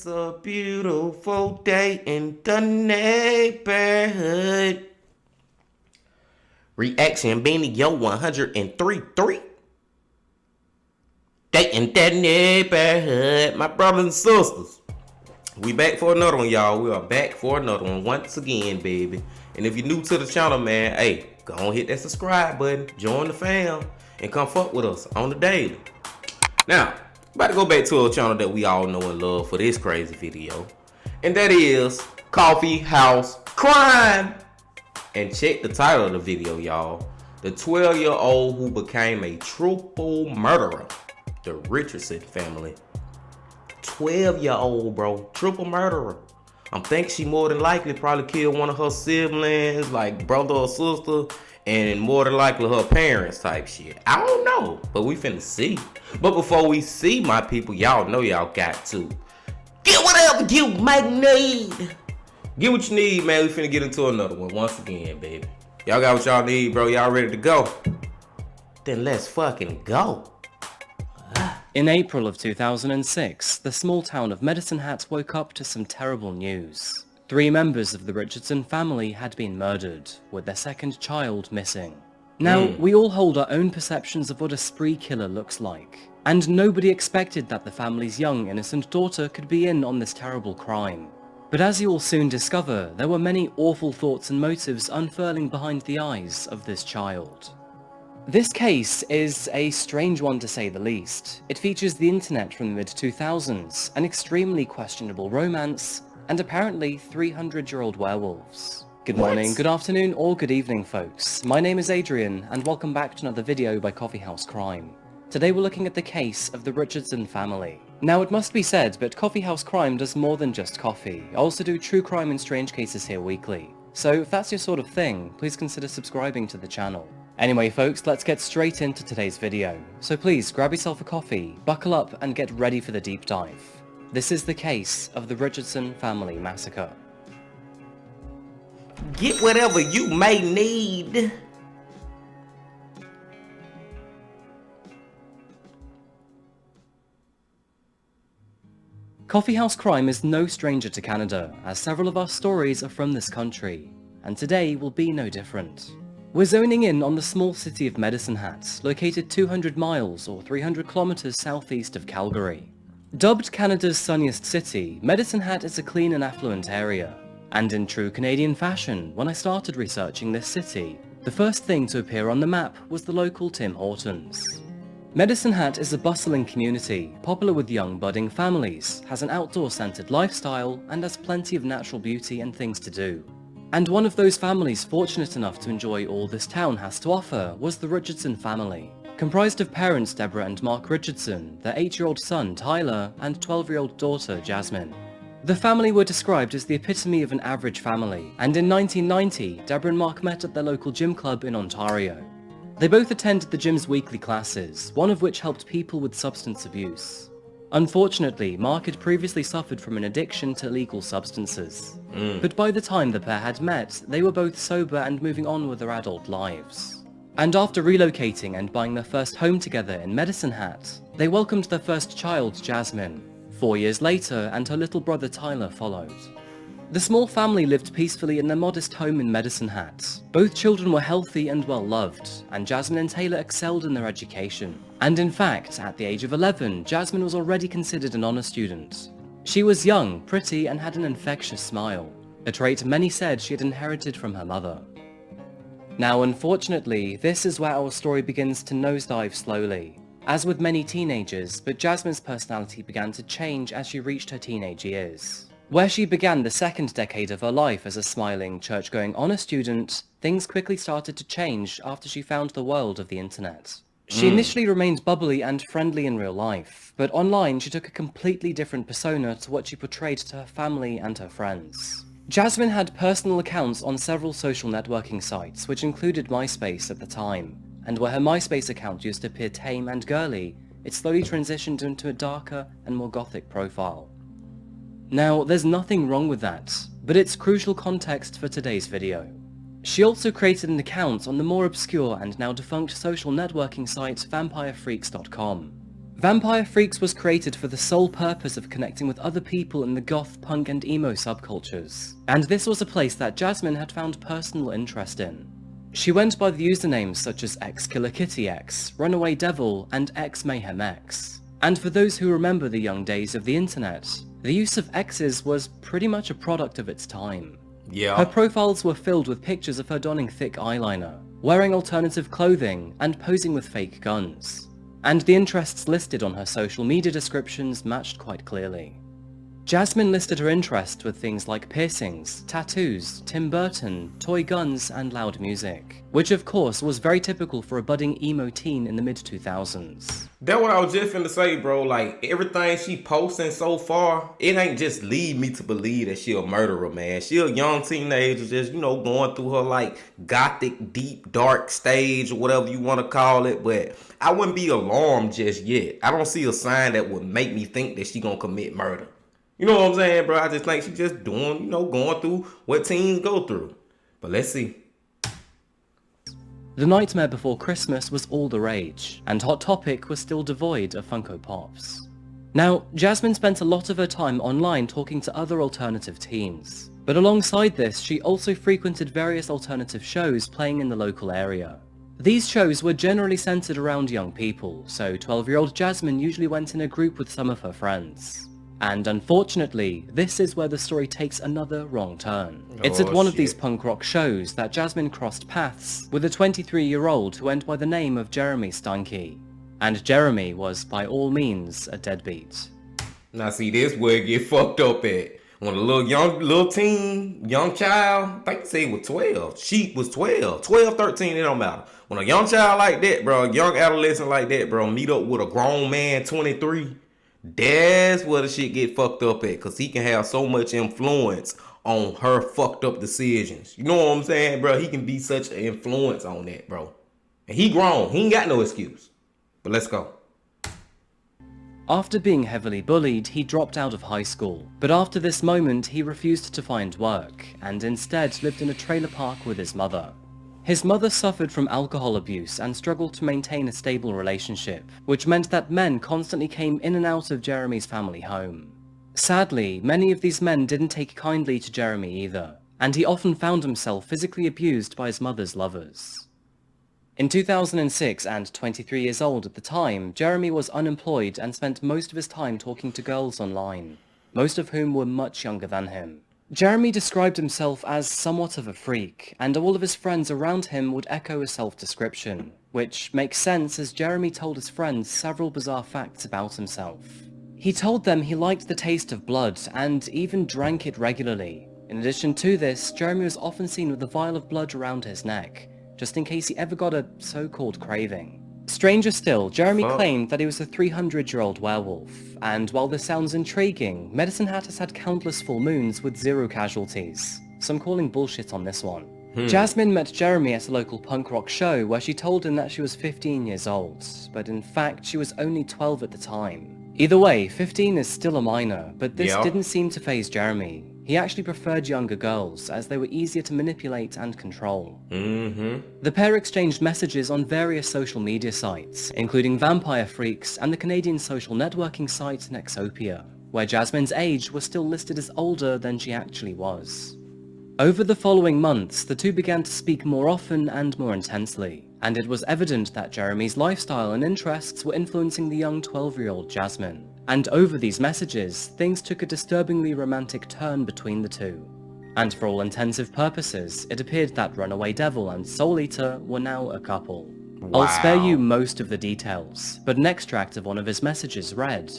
It's a beautiful day in the neighborhood. Reaction Beanie Yo 103.3. Day in the neighborhood. My brothers and sisters, we back for another one, y'all. We are back for another one once again, baby. And if you're new to the channel, man, hey, go on hit that subscribe button, join the fam, and come fuck with us on the daily. Now, about to go back to a channel that we all know and love for this crazy video, and that is Coffeehouse Crime. And check the title of the video, y'all. The 12-year-old who became a triple murderer. The Richardson family. 12-year-old, bro. Triple murderer. I'm thinking she more than likely probably killed one of her siblings, like brother or sister, and more than likely her parents type shit. I don't know, but we finna see. But before we see, my people, y'all know y'all got to get whatever you might need. Get what you need, man. We finna get into another one once again, baby. Y'all got what y'all need, bro. Y'all ready to go? Then let's fucking go. In April of 2006, the small town of Medicine Hat woke up to some terrible news. 3 members of the Richardson family had been murdered, with their second child missing. Now, we all hold our own perceptions of what a spree killer looks like, and nobody expected that the family's young, innocent daughter could be in on this terrible crime. But as you will soon discover, there were many awful thoughts and motives unfurling behind the eyes of this child. This case is a strange one to say the least. It features the internet from the mid-2000s, an extremely questionable romance, and apparently 300-year-old werewolves. Good morning, good afternoon, or good evening, folks. My name is Adrian, and welcome back to another video by Coffeehouse Crime. Today we're looking at the case of the Richardson family. Now it must be said, but Coffeehouse Crime does more than just coffee. I also do true crime and strange cases here weekly. So if that's your sort of thing, please consider subscribing to the channel. Anyway folks, let's get straight into today's video. So please grab yourself a coffee, buckle up, and get ready for the deep dive. This is the case of the Richardson family massacre. Get whatever you may need. Coffeehouse Crime is no stranger to Canada, as several of our stories are from this country, and today will be no different. We're zoning in on the small city of Medicine Hat, located 200 miles or 300 kilometers southeast of Calgary. Dubbed Canada's sunniest city, Medicine Hat is a clean and affluent area. And in true Canadian fashion, when I started researching this city, the first thing to appear on the map was the local Tim Hortons. Medicine Hat is a bustling community, popular with young budding families, has an outdoor-centered lifestyle, and has plenty of natural beauty and things to do. And one of those families fortunate enough to enjoy all this town has to offer was the Richardson family, comprised of parents Deborah and Mark Richardson, their 8-year-old son Tyler, and 12-year-old daughter Jasmine. The family were described as the epitome of an average family, and in 1990, Deborah and Mark met at their local gym club in Ontario. They both attended the gym's weekly classes, one of which helped people with substance abuse. Unfortunately, Mark had previously suffered from an addiction to illegal substances. But by the time the pair had met, they were both sober and moving on with their adult lives. And after relocating and buying their first home together in Medicine Hat, they welcomed their first child, Jasmine. 4 years later, and her little brother Tyler followed. The small family lived peacefully in their modest home in Medicine Hat. Both children were healthy and well loved, and Jasmine and Taylor excelled in their education. And in fact, at the age of 11, Jasmine was already considered an honor student. She was young, pretty, and had an infectious smile, a trait many said she had inherited from her mother. Now unfortunately, this is where our story begins to nosedive slowly. As with many teenagers, but Jasmine's personality began to change as she reached her teenage years. Where she began the second decade of her life as a smiling, church-going honor student, things quickly started to change after she found the world of the internet. She initially remained bubbly and friendly in real life, but online she took a completely different persona to what she portrayed to her family and her friends. Jasmine had personal accounts on several social networking sites, which included MySpace at the time, and where her MySpace account used to appear tame and girly, it slowly transitioned into a darker and more gothic profile. Now, there's nothing wrong with that, but it's crucial context for today's video. She also created an account on the more obscure and now defunct social networking site vampirefreaks.com. Vampire Freaks was created for the sole purpose of connecting with other people in the goth, punk and emo subcultures, and this was a place that Jasmine had found personal interest in. She went by the usernames such as XKillerKittyX, Runaway Devil and XMayhemX. And for those who remember the young days of the internet, the use of X's was pretty much a product of its time. Yeah. Her profiles were filled with pictures of her donning thick eyeliner, wearing alternative clothing, and posing with fake guns. And the interests listed on her social media descriptions matched quite clearly. Jasmine listed her interest with things like piercings, tattoos, Tim Burton, toy guns, and loud music, which of course was very typical for a budding emo teen in the mid-2000s. That's what I was just finna say, bro. Like, everything she posting so far, it ain't just lead me to believe that she a murderer, man. She a young teenager just, going through her, like, gothic, deep, dark stage or whatever you want to call it. But I wouldn't be alarmed just yet. I don't see a sign that would make me think that she gonna commit murder. You know what I'm saying, bro? I just think she just doing, going through what teens go through. But let's see. The Nightmare Before Christmas was all the rage, and Hot Topic was still devoid of Funko Pops. Now, Jasmine spent a lot of her time online talking to other alternative teens, but alongside this, she also frequented various alternative shows playing in the local area. These shows were generally centered around young people, so 12-year-old Jasmine usually went in a group with some of her friends. And unfortunately, this is where the story takes another wrong turn. It's at one of these punk rock shows that Jasmine crossed paths with a 23-year-old who went by the name of Jeremey Steinke. And Jeremy was by all means a deadbeat. Now see, this where it get fucked up at. When a little teen, young child, I think they say it was 12. She was 12, 13, it don't matter. When a young child like that, bro, a young adolescent like that, bro, meet up with a grown man, 23, that's where the shit get fucked up at, because he can have so much influence on her fucked up decisions. You know what I'm saying, bro? He can be such an influence on that, bro. And he grown. He ain't got no excuse. But let's go. After being heavily bullied, he dropped out of high school. But after this moment, he refused to find work, and instead lived in a trailer park with his mother. His mother suffered from alcohol abuse and struggled to maintain a stable relationship, which meant that men constantly came in and out of Jeremy's family home. Sadly, many of these men didn't take kindly to Jeremy either, and he often found himself physically abused by his mother's lovers. In 2006, and 23 years old at the time, Jeremy was unemployed and spent most of his time talking to girls online, most of whom were much younger than him. Jeremy described himself as somewhat of a freak, and all of his friends around him would echo his self-description, which makes sense as Jeremy told his friends several bizarre facts about himself. He told them he liked the taste of blood, and even drank it regularly. In addition to this, Jeremy was often seen with a vial of blood around his neck, just in case he ever got a so-called craving. Stranger still, Jeremy claimed that he was a 300-year-old werewolf, and while this sounds intriguing, Medicine Hat has had countless full moons with 0 casualties, so I'm calling bullshit on this one. Jasmine met Jeremy at a local punk rock show where she told him that she was 15 years old, but in fact she was only 12 at the time. Either way, 15 is still a minor, but this didn't seem to faze Jeremy. He actually preferred younger girls, as they were easier to manipulate and control. The pair exchanged messages on various social media sites, including Vampire Freaks and the Canadian social networking site Nexopia, where Jasmine's age was still listed as older than she actually was. Over the following months, the two began to speak more often and more intensely, and it was evident that Jeremy's lifestyle and interests were influencing the young 12-year-old Jasmine. And over these messages, things took a disturbingly romantic turn between the two. And for all intensive purposes, it appeared that Runaway Devil and Soul Eater were now a couple. Wow. I'll spare you most of the details, but an extract of one of his messages read,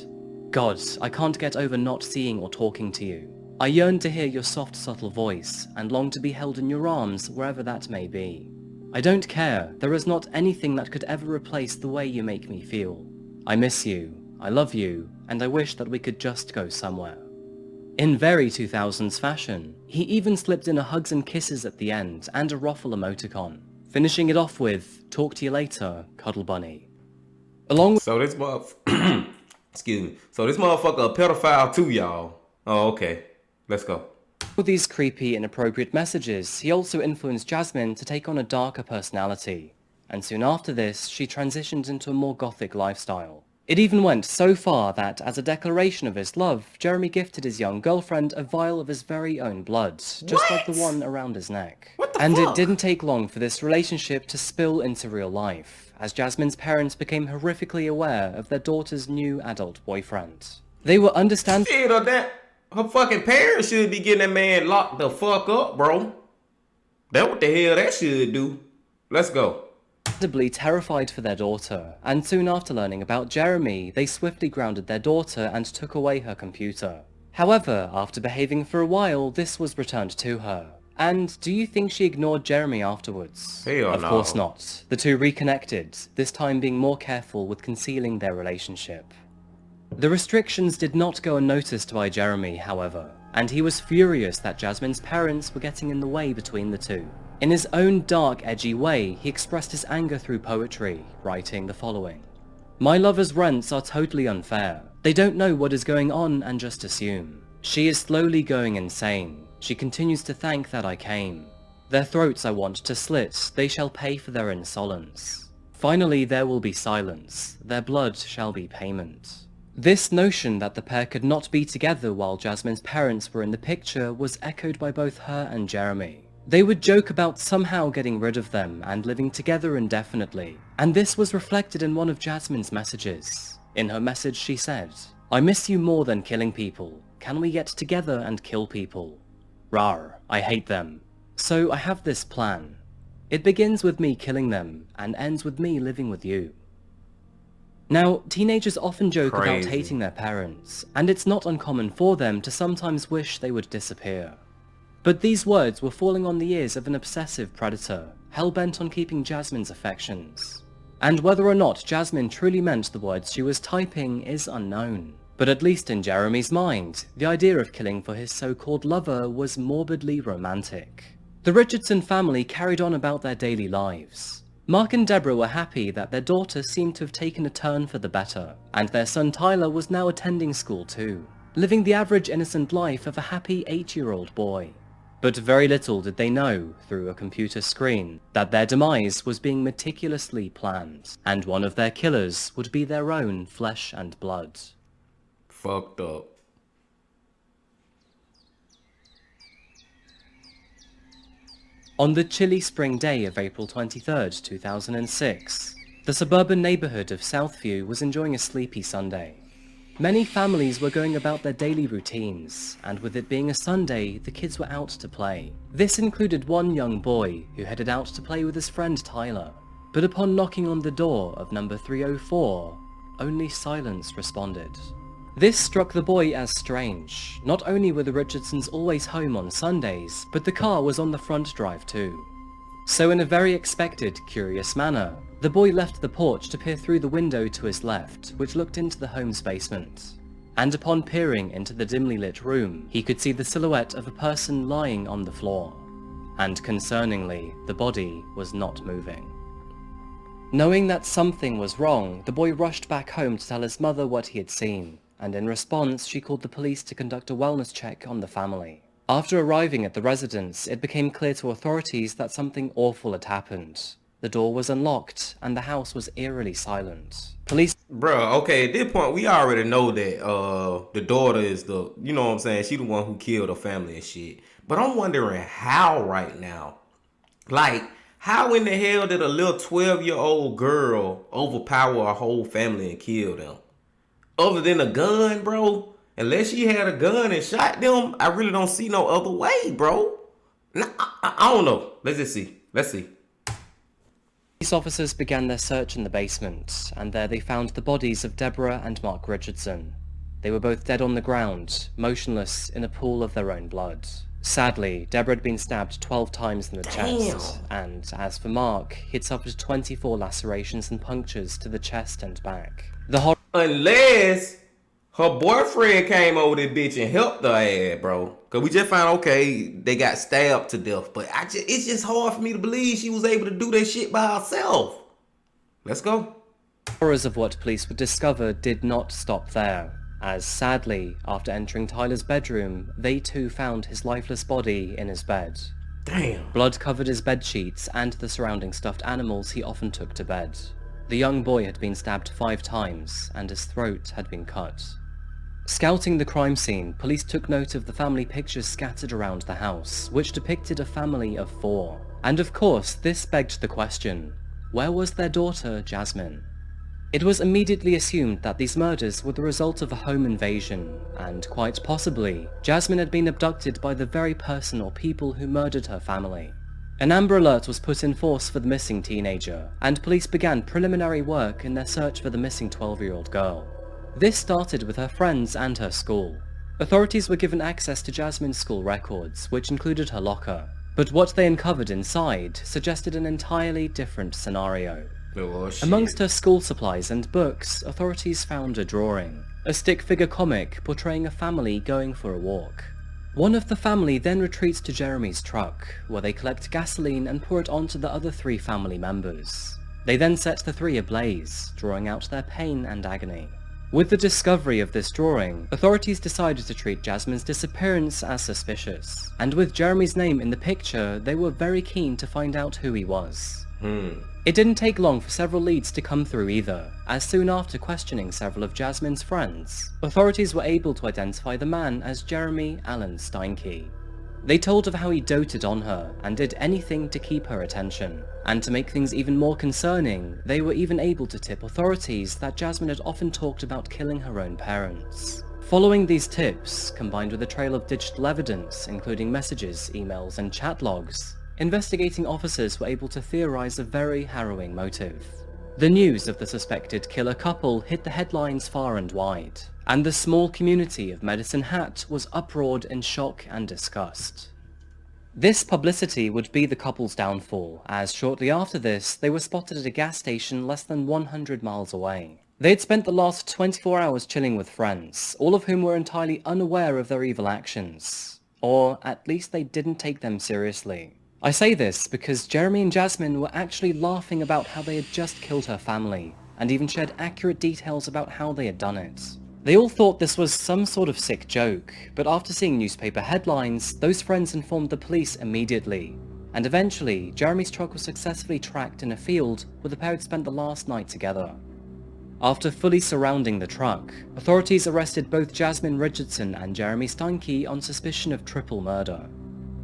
"God, I can't get over not seeing or talking to you. I yearn to hear your soft, subtle voice, and long to be held in your arms wherever that may be. I don't care, there is not anything that could ever replace the way you make me feel. I miss you, I love you, and I wish that we could just go somewhere. In very 2000s fashion, he even slipped in a hugs and kisses at the end and a ruffle emoticon, finishing it off with, talk to you later, cuddle bunny. Along with So this excuse me. So this motherfucker a pedophile too, y'all. Oh, okay. Let's go. With these creepy, inappropriate messages, he also influenced Jasmine to take on a darker personality, and soon after this, she transitioned into a more gothic lifestyle. It even went so far that, as a declaration of his love, Jeremey gifted his young girlfriend a vial of his very own blood, just like the one around his neck. What the And fuck? it didn't take long for this relationship to spill into real life, as Jasmine's parents became horrifically aware of their daughter's new adult boyfriend. They were understandably Shit on that. Her fucking parents should be getting that man locked the fuck up, bro. That what the hell that should do. Let's go. terrified for their daughter, and soon after learning about Jeremey, they swiftly grounded their daughter and took away her computer. However, after behaving for a while, this was returned to her. And do you think she ignored Jeremey afterwards? Hell Of no. course not. The two reconnected, this time being more careful with concealing their relationship. The restrictions did not go unnoticed by Jeremey, however, and he was furious that Jasmine's parents were getting in the way between the two. In his own dark, edgy way, he expressed his anger through poetry, writing the following. My lover's rants are totally unfair. They don't know what is going on and just assume. She is slowly going insane. She continues to thank that I came. Their throats I want to slit, they shall pay for their insolence. Finally there will be silence, their blood shall be payment. This notion that the pair could not be together while Jasmine's parents were in the picture was echoed by both her and Jeremey. They would joke about somehow getting rid of them and living together indefinitely, and this was reflected in one of Jasmine's messages. In her message she said, I miss you more than killing people. Can we get together and kill people? Rawr, I hate them. So I have this plan. It begins with me killing them and ends with me living with you. Now, teenagers often joke about Crazy. hating their parents, and it's not uncommon for them to sometimes wish they would disappear. But these words were falling on the ears of an obsessive predator, hell-bent on keeping Jasmine's affections. And whether or not Jasmine truly meant the words she was typing is unknown. But at least in Jeremey's mind, the idea of killing for his so-called lover was morbidly romantic. The Richardson family carried on about their daily lives. Mark and Deborah were happy that their daughter seemed to have taken a turn for the better, and their son Tyler was now attending school too, living the average innocent life of a happy 8-year-old boy. But very little did they know, through a computer screen, that their demise was being meticulously planned, and one of their killers would be their own flesh and blood. Fucked up. On the chilly spring day of April 23rd, 2006, the suburban neighbourhood of Southview was enjoying a sleepy Sunday. Many families were going about their daily routines, and with it being a Sunday, the kids were out to play. This included one young boy who headed out to play with his friend Tyler, but upon knocking on the door of number 304, only silence responded. This struck the boy as strange. Not only were the Richardsons always home on Sundays, but the car was on the front drive too. So in a very expected, curious manner, the boy left the porch to peer through the window to his left, which looked into the home's basement. And upon peering into the dimly lit room, he could see the silhouette of a person lying on the floor. And concerningly, the body was not moving. Knowing that something was wrong, the boy rushed back home to tell his mother what he had seen, and in response she called the police to conduct a wellness check on the family. After arriving at the residence, it became clear to authorities that something awful had happened. The door was unlocked, and the house was eerily silent. Police... Bruh, okay, at this point, we already know that the daughter is the, you know what I'm saying, she the one who killed her family and shit. But I'm wondering how right now. Like, how in the hell did a little 12-year-old girl overpower a whole family and kill them? Other than a gun, bro? Unless she had a gun and shot them, I really don't see no other way, bro. Nah, I don't know. Let's just see. Let's see. Police officers began their search in the basement, and there they found the bodies of Deborah and Mark Richardson. They were both dead on the ground, motionless in a pool of their own blood. Sadly, Deborah had been stabbed 12 times in the Damn. chest, and as for Mark, he'd suffered 24 lacerations and punctures to the chest and back. The Unless her boyfriend came over this bitch and helped her ass, bro. Cause we just found, okay, they got stabbed to death. But it's just hard for me to believe she was able to do that shit by herself. Let's go. horrors of what police would discover did not stop there, as sadly, after entering Tyler's bedroom, they too found his lifeless body in his bed. Damn. Blood covered his bed sheets and the surrounding stuffed animals he often took to bed. The young boy had been stabbed 5 times, and his throat had been cut. Scouting the crime scene, police took note of the family pictures scattered around the house, which depicted a family of 4. And of course, this begged the question, where was their daughter, Jasmine? It was immediately assumed that these murders were the result of a home invasion, and quite possibly, Jasmine had been abducted by the very person or people who murdered her family. An Amber Alert was put in force for the missing teenager, and police began preliminary work in their search for the missing 12-year-old girl. This started with her friends and her school. Authorities were given access to Jasmine's school records, which included her locker, but what they uncovered inside suggested an entirely different scenario. Oh, shit. Amongst her school supplies and books, authorities found a drawing, a stick figure comic portraying a family going for a walk. One of the family then retreats to Jeremy's truck, where they collect gasoline and pour it onto the other 3 family members. They then set the 3 ablaze, drawing out their pain and agony. With the discovery of this drawing, authorities decided to treat Jasmine's disappearance as suspicious, and with Jeremy's name in the picture, they were very keen to find out who he was. It didn't take long for several leads to come through either, as soon after questioning several of Jasmine's friends, authorities were able to identify the man as Jeremey Allen Steinke. They told of how he doted on her and did anything to keep her attention, and to make things even more concerning, they were even able to tip authorities that Jasmine had often talked about killing her own parents. Following these tips, combined with a trail of digital evidence, including messages, emails, and chat logs, investigating officers were able to theorize a very harrowing motive. The news of the suspected killer couple hit the headlines far and wide, and the small community of Medicine Hat was uproared in shock and disgust. This publicity would be the couple's downfall, as shortly after this, they were spotted at a gas station less than 100 miles away. They had spent the last 24 hours chilling with friends, all of whom were entirely unaware of their evil actions. Or at least they didn't take them seriously. I say this because Jeremey and Jasmine were actually laughing about how they had just killed her family, and even shared accurate details about how they had done it. They all thought this was some sort of sick joke, but after seeing newspaper headlines, those friends informed the police immediately, and eventually, Jeremy's truck was successfully tracked in a field where the pair had spent the last night together. After fully surrounding the truck, authorities arrested both Jasmine Richardson and Jeremey Steinke on suspicion of triple murder.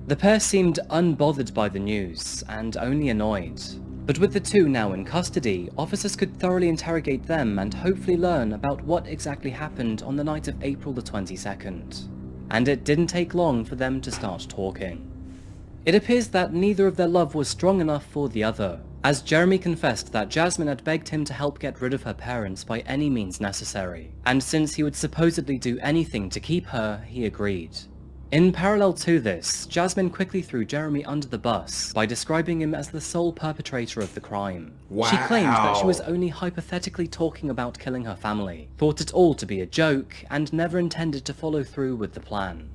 The pair seemed unbothered by the news, and only annoyed. But with the 2 now in custody, officers could thoroughly interrogate them and hopefully learn about what exactly happened on the night of April the 22nd. And it didn't take long for them to start talking. It appears that neither of their love was strong enough for the other, as Jeremey confessed that Jasmine had begged him to help get rid of her parents by any means necessary, and since he would supposedly do anything to keep her, he agreed. In parallel to this, Jasmine quickly threw Jeremey under the bus by describing him as the sole perpetrator of the crime. Wow. She claimed that she was only hypothetically talking about killing her family, thought it all to be a joke, and never intended to follow through with the plan.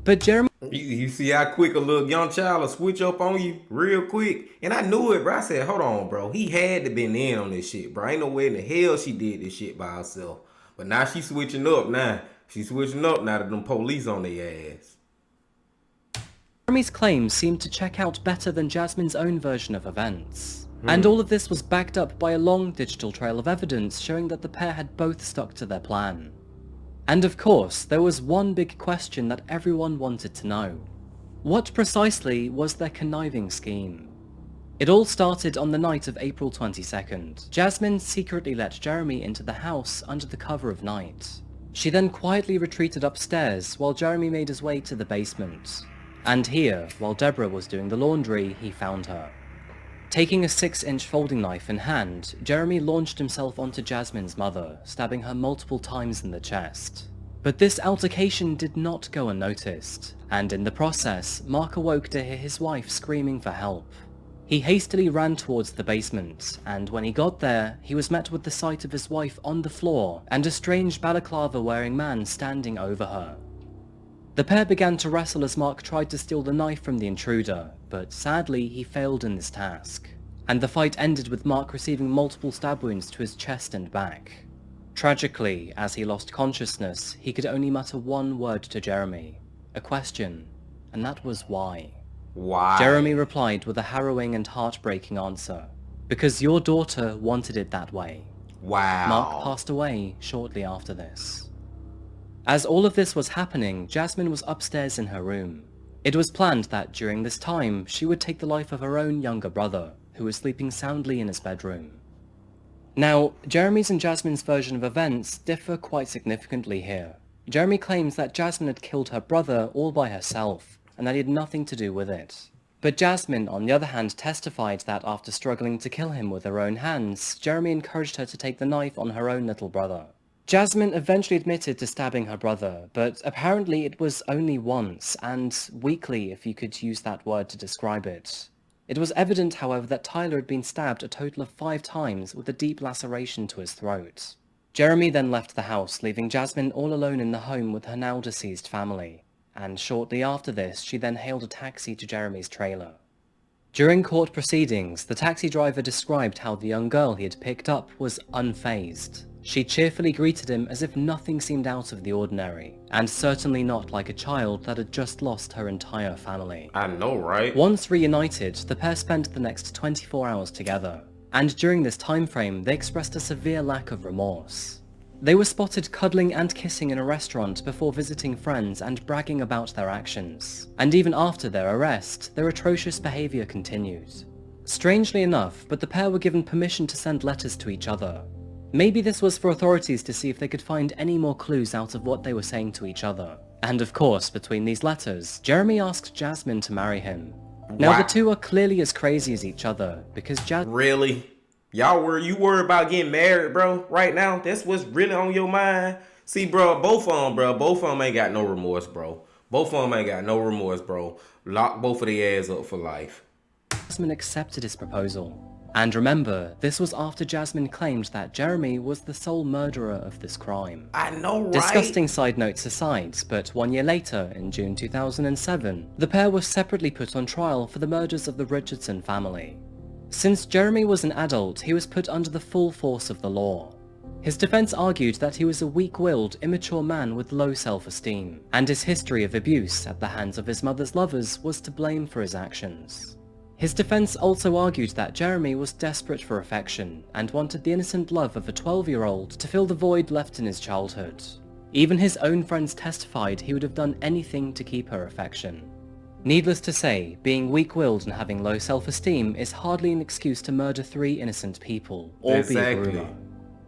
But Jeremey... You see how quick a little young child will switch up on you real quick? And I knew it, bro. I said, hold on, bro. He had to been in on this shit, bro. Ain't no way in the hell she did this shit by herself. But now she's switching up now. She's switching up now that them police on their ass. Jeremey's claims seemed to check out better than Jasmine's own version of events. And all of this was backed up by a long digital trail of evidence showing that the pair had both stuck to their plan. And of course, there was one big question that everyone wanted to know. What precisely was their conniving scheme? It all started on the night of April 22nd. Jasmine secretly let Jeremey into the house under the cover of night. She then quietly retreated upstairs while Jeremey made his way to the basement. And here, while Deborah was doing the laundry, he found her. Taking a 6-inch folding knife in hand, Jeremey launched himself onto Jasmine's mother, stabbing her multiple times in the chest. But this altercation did not go unnoticed, and in the process, Mark awoke to hear his wife screaming for help. He hastily ran towards the basement, and when he got there, he was met with the sight of his wife on the floor and a strange balaclava-wearing man standing over her. The pair began to wrestle as Mark tried to steal the knife from the intruder, but sadly he failed in this task, and the fight ended with Mark receiving multiple stab wounds to his chest and back. Tragically, as he lost consciousness, he could only mutter one word to Jeremey, a question, and that was why. Why? Jeremey replied with a harrowing and heartbreaking answer, because your daughter wanted it that way. Wow. Mark passed away shortly after this. As all of this was happening, Jasmine was upstairs in her room. It was planned that during this time, she would take the life of her own younger brother, who was sleeping soundly in his bedroom. Now, Jeremy's and Jasmine's version of events differ quite significantly here. Jeremey claims that Jasmine had killed her brother all by herself, and that he had nothing to do with it. But Jasmine, on the other hand, testified that after struggling to kill him with her own hands, Jeremey encouraged her to take the knife on her own little brother. Jasmine eventually admitted to stabbing her brother, but apparently it was only once, and weakly if you could use that word to describe it. It was evident, however, that Tyler had been stabbed a total of 5 times with a deep laceration to his throat. Jeremey then left the house, leaving Jasmine all alone in the home with her now deceased family, and shortly after this she then hailed a taxi to Jeremey's trailer. During court proceedings, the taxi driver described how the young girl he had picked up was unfazed. She cheerfully greeted him as if nothing seemed out of the ordinary, and certainly not like a child that had just lost her entire family. I know, right? Once reunited, the pair spent the next 24 hours together, and during this time frame, they expressed a severe lack of remorse. They were spotted cuddling and kissing in a restaurant before visiting friends and bragging about their actions, and even after their arrest, their atrocious behavior continued. Strangely enough, but the pair were given permission to send letters to each other. Maybe this was for authorities to see if they could find any more clues out of what they were saying to each other. And of course, between these letters, Jeremey asked Jasmine to marry him. Now the two are clearly as crazy as each other, because Really? You worried about getting married, bro? Right now? That's what's really on your mind? See, bro, both of them ain't got no remorse, bro. Both of them ain't got no remorse, bro. Lock both of their ass up for life. Jasmine accepted his proposal. And remember, this was after Jasmine claimed that Jeremey was the sole murderer of this crime. I know, right? Disgusting side notes aside, but 1 year later, in June 2007, the pair was separately put on trial for the murders of the Richardson family. Since Jeremey was an adult, he was put under the full force of the law. His defense argued that he was a weak-willed, immature man with low self-esteem, and his history of abuse at the hands of his mother's lovers was to blame for his actions. His defense also argued that Jeremey was desperate for affection and wanted the innocent love of a 12-year-old to fill the void left in his childhood. Even his own friends testified he would have done anything to keep her affection. Needless to say, being weak-willed and having low self-esteem is hardly an excuse to murder 3 innocent people, or be a groomer.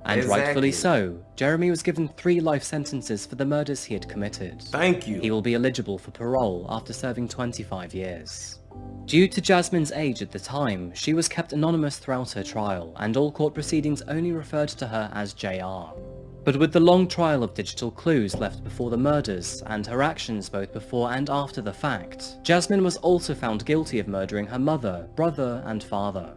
And rightfully so, Jeremey was given 3 life sentences for the murders he had committed. Thank you. He will be eligible for parole after serving 25 years. Due to Jasmine's age at the time, she was kept anonymous throughout her trial, and all court proceedings only referred to her as JR. But with the long trial of digital clues left before the murders, and her actions both before and after the fact, Jasmine was also found guilty of murdering her mother, brother, and father.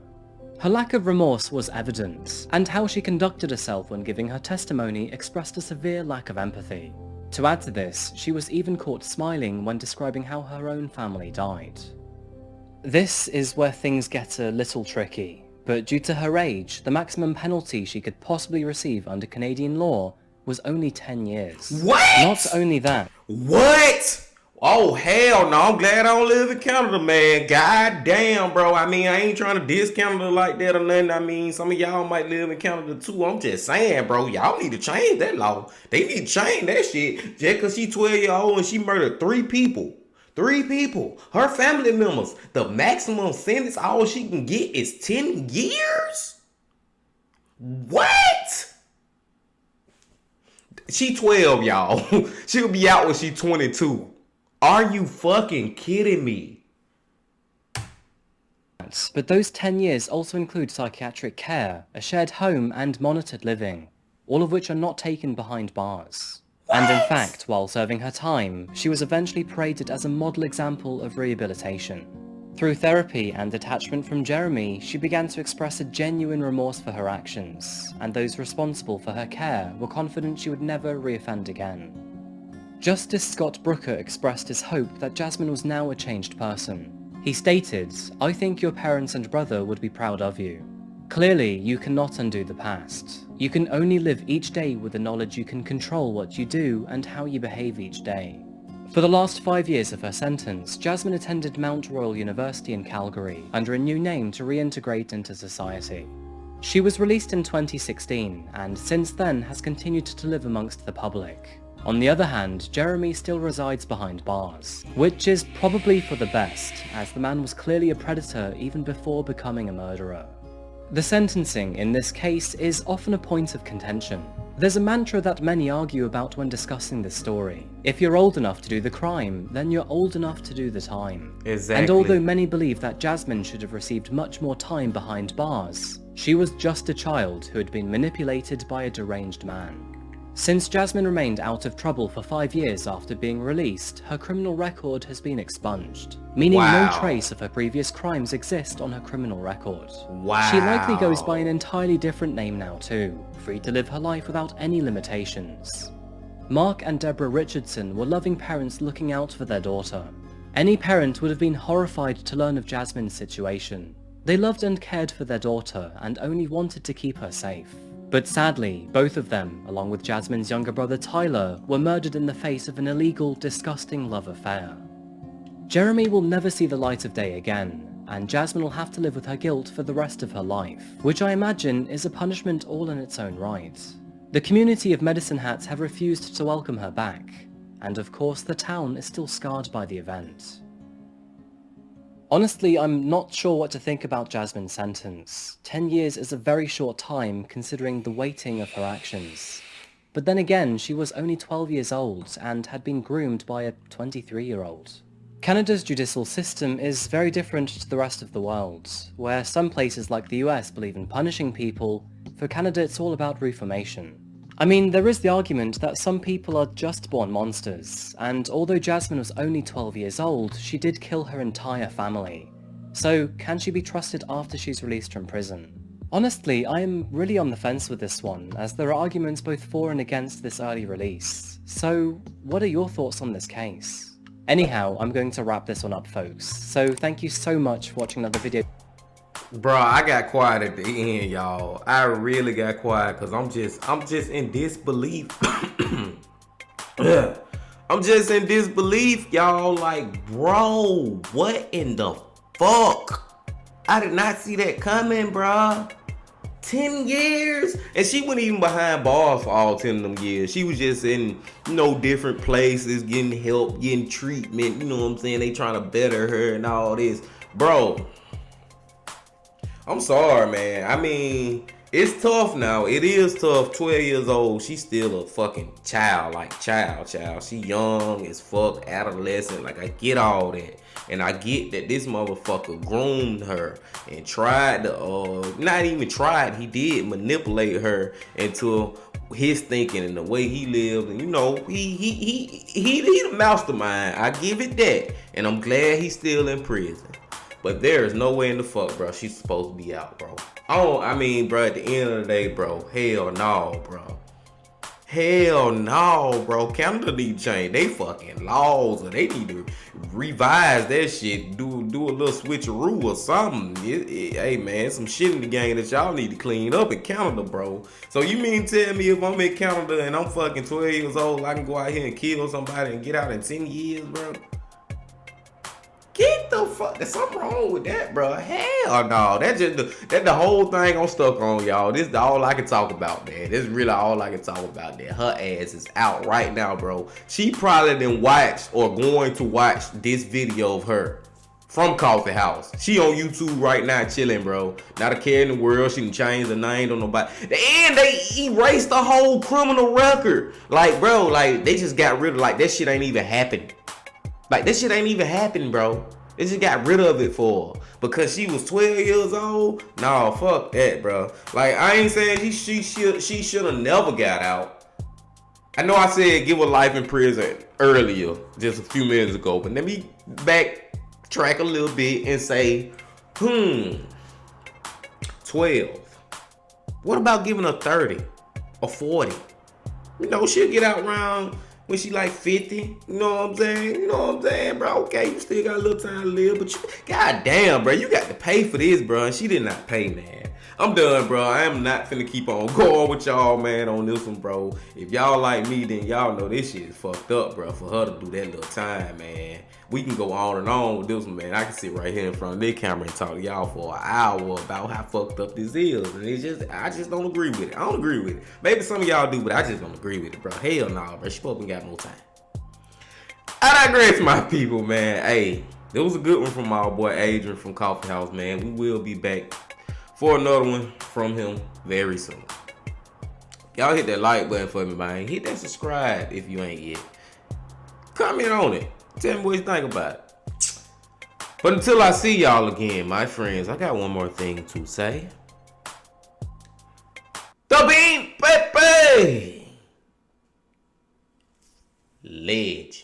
Her lack of remorse was evident, and how she conducted herself when giving her testimony expressed a severe lack of empathy. To add to this, she was even caught smiling when describing how her own family died. This is where things get a little tricky, but due to her age, the maximum penalty she could possibly receive under Canadian law was only 10 years. What? Not only that. What? Oh, hell no. I'm glad I don't live in Canada, man. God damn, bro. I mean, I ain't trying to diss Canada like that or nothing. I mean, some of y'all might live in Canada too. I'm just saying, bro. Y'all need to change that law. They need to change that shit. Just because she 12-year-old and she murdered 3 people. 3 people. Her family members. The maximum sentence, all she can get is 10 years? What? She 12, y'all. She'll be out when she 22. Are you fucking kidding me? But those 10 years also include psychiatric care, a shared home, and monitored living, all of which are not taken behind bars. And in fact, while serving her time, she was eventually paraded as a model example of rehabilitation. Through therapy and detachment from Jeremey, she began to express a genuine remorse for her actions, and those responsible for her care were confident she would never reoffend again. Justice Scott Brooker expressed his hope that Jasmine was now a changed person. He stated, "I think your parents and brother would be proud of you. Clearly, you cannot undo the past. You can only live each day with the knowledge you can control what you do and how you behave each day." For the last 5 years of her sentence, Jasmine attended Mount Royal University in Calgary under a new name to reintegrate into society. She was released in 2016 and since then has continued to live amongst the public. On the other hand, Jeremey still resides behind bars, which is probably for the best, as the man was clearly a predator even before becoming a murderer. The sentencing in this case is often a point of contention. There's a mantra that many argue about when discussing this story. If you're old enough to do the crime, then you're old enough to do the time. Exactly. And although many believe that Jasmine should have received much more time behind bars, she was just a child who had been manipulated by a deranged man. Since Jasmine remained out of trouble for 5 years after being released, her criminal record has been expunged, meaning Wow. no trace of her previous crimes exist on her criminal record. Wow. She likely goes by an entirely different name now too, free to live her life without any limitations. Mark and Deborah Richardson were loving parents looking out for their daughter. Any parent would have been horrified to learn of Jasmine's situation. They loved and cared for their daughter and only wanted to keep her safe. But sadly, both of them, along with Jasmine's younger brother Tyler, were murdered in the face of an illegal, disgusting love affair. Jeremey will never see the light of day again, and Jasmine will have to live with her guilt for the rest of her life, which I imagine is a punishment all in its own right. The community of Medicine Hats have refused to welcome her back, and of course the town is still scarred by the event. Honestly, I'm not sure what to think about Jasmine's sentence. 10 years is a very short time considering the weighting of her actions. But then again, she was only 12 years old and had been groomed by a 23-year-old. Canada's judicial system is very different to the rest of the world, where some places like the US believe in punishing people. For Canada, it's all about reformation. I mean, there is the argument that some people are just born monsters, and although Jasmine was only 12 years old, she did kill her entire family. So, can she be trusted after she's released from prison? Honestly, I am really on the fence with this one, as there are arguments both for and against this early release. So, what are your thoughts on this case? Anyhow, I'm going to wrap this one up, folks, so thank you so much for watching another video. Bro, I got quiet at the end, y'all. I really got quiet because I'm just in disbelief. I'm just in disbelief, y'all. Like, bro, what in the fuck? I did not see that coming, bro. 10 years? And she wasn't even behind bars for all 10 of them years. She was just in, different places, getting help, getting treatment. You know what I'm saying? They trying to better her and all this. Bro, I'm sorry, man. I mean, it's tough now. It is tough. 12 years old. She's still a fucking child. Like, child. She young as fuck, adolescent. Like, I get all that. And I get that this motherfucker groomed her and tried to, not even tried, he did manipulate her into his thinking and the way he lived. And, he the mastermind. I give it that. And I'm glad he's still in prison. But there is no way in the fuck, bro, she's supposed to be out, bro. Bro, at the end of the day, bro, hell no, bro. Hell no, bro. Canada need to change they fucking laws, or they need to revise that shit. Do a little switcheroo or something. Hey, man, some shit in the game that y'all need to clean up in Canada, bro. So you mean tell me if I'm in Canada and I'm fucking 12 years old, I can go out here and kill somebody and get out in 10 years, bro? Get the fuck, there's something wrong with that, bro. Hell no. That's the whole thing I'm stuck on, y'all. This is all I can talk about, man. This is really all I can talk about, that her ass is out right now, bro. She probably didn't watch or going to watch this video of her from Coffeehouse. She on YouTube right now chilling, bro. Not a care in the world. She done changed the name on nobody. And they erased the whole criminal record. Like, bro, like, they just got rid of, like, that shit ain't even happened. Like, that shit ain't even happened, bro. They just got rid of it for her. Because she was 12 years old? Nah, fuck that, bro. Like, I ain't saying she should have never got out. I know I said give her life in prison earlier, just a few minutes ago, but let me backtrack a little bit and say, 12. What about giving her 30 or 40? You know, she'll get out around when she like 50. You know what I'm saying? You know what I'm saying, bro? Okay, you still got a little time to live, but you, goddamn, bro, you got to pay for this, bro. And she did not pay, man. I'm done, bro. I am not finna keep on going with y'all, man, on this one, bro. If y'all like me, then y'all know this shit is fucked up, bro. For her to do that little time, man. We can go on and on with this one, man. I can sit right here in front of this camera and talk to y'all for an hour about how fucked up this is. And it's just, I just don't agree with it. I don't agree with it. Maybe some of y'all do, but I just don't agree with it, bro. Hell no, bro. She probably got more time. I digress, my people, man. Hey, it was a good one from my boy Adrian from Coffeehouse, man. We will be back for another one from him very soon. Y'all hit that like button for me, man. Hit that subscribe if you ain't yet. Comment on it. Tell me what you think about it. But until I see y'all again, my friends, I got one more thing to say. The Bean Pepe! Legend.